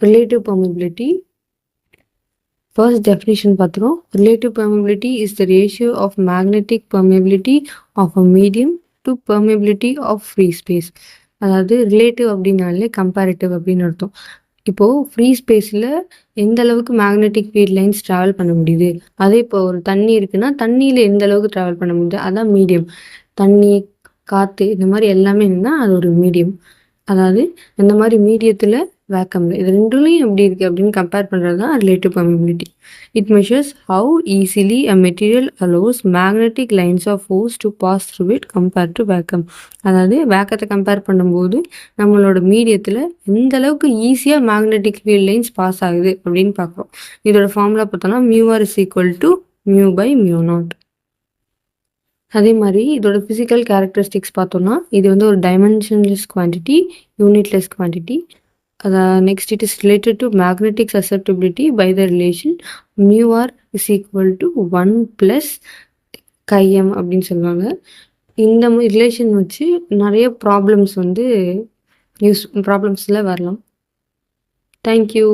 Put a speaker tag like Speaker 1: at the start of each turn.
Speaker 1: Relative permeability. First definition பார்த்துரும். Relative permeability is the ratio of magnetic permeability of a medium to permeability of free space. அதாவது relative அப்படின்னாலே comparative அப்படின்னு அர்த்தம். இப்போது free ஸ்பேஸில் எந்த அளவுக்கு மேக்னெட்டிக் ஃபீல்ட் லைன்ஸ் ட்ராவல் பண்ண முடியுது, அதே இப்போ ஒரு தண்ணி இருக்குன்னா தண்ணியில் எந்த அளவுக்கு ட்ராவல் பண்ண முடியுது, அதான் மீடியம். தண்ணி, காற்று, இந்த மாதிரி எல்லாமே இருந்தால் அது ஒரு மீடியம். அதாவது இந்த மாதிரி மீடியத்தில் வேக்கமில் இது ரெண்டுலையும் எப்படி இருக்குது அப்படின்னு கம்பேர் பண்ணுறது தான் relative permeability. It measures how easily a material allows magnetic lines of force to pass through it compare to vacuum. அதாவது வேக்கத்தை கம்பேர் பண்ணும்போது நம்மளோட மீடியத்தில் எந்த அளவுக்கு ஈஸியாக மேக்னெட்டிக் ஃபீல்ட் லைன்ஸ் பாஸ் ஆகுது அப்படின்னு பார்க்குறோம். இதோட ஃபார்முலா பார்த்தோம்னா μr is equal to μ/μ0. அதே மாதிரி இதோட ஃபிசிக்கல் கேரக்டரிஸ்டிக்ஸ் பார்த்தோம்னா இது வந்து ஒரு dimensionless quantity, unitless quantity. Next it is related to magnetic susceptibility by the relation μr is equal to 1 + κm அப்படின்னு சொல்லுவாங்க. இந்த ரிலேஷன் வச்சு நிறைய ப்ராப்ளம்ஸில் வரலாம். தேங்க்யூ.